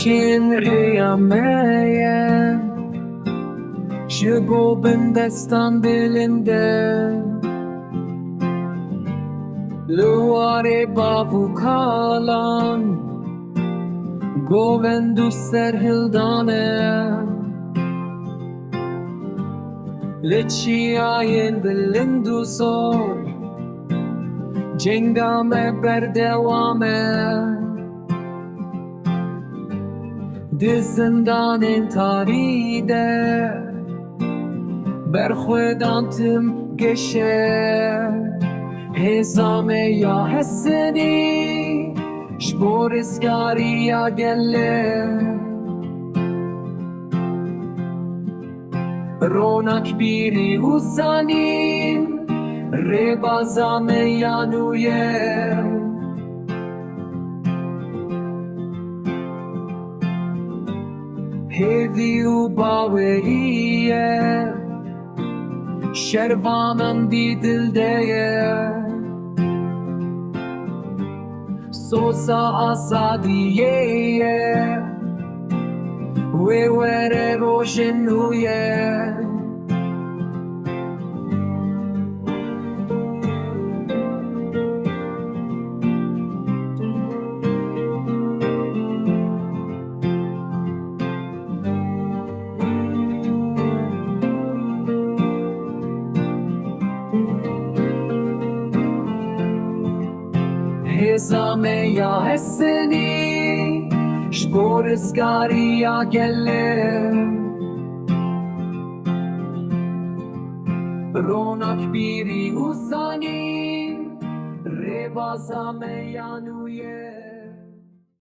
Têkoşîn riya me ji bo bindestan bilinde li warê bav û kalan Govend û serhildan li çiyayên bilind û zor Cenga me berdewam di zindanên tarî de Berxwedan tim geşe Hêza me ya hesinî ji bo rizgariya gele Ronakbîrî û zanîn Rêbaza me ya nûye Hêvî û bawerî Şervanan di dilde Soza Azadiyê wê were rojên nûye Hêza me ya hesinî ji bo rizgariya gele Ronakbîrî û zanîn Rêbaza me ya nûye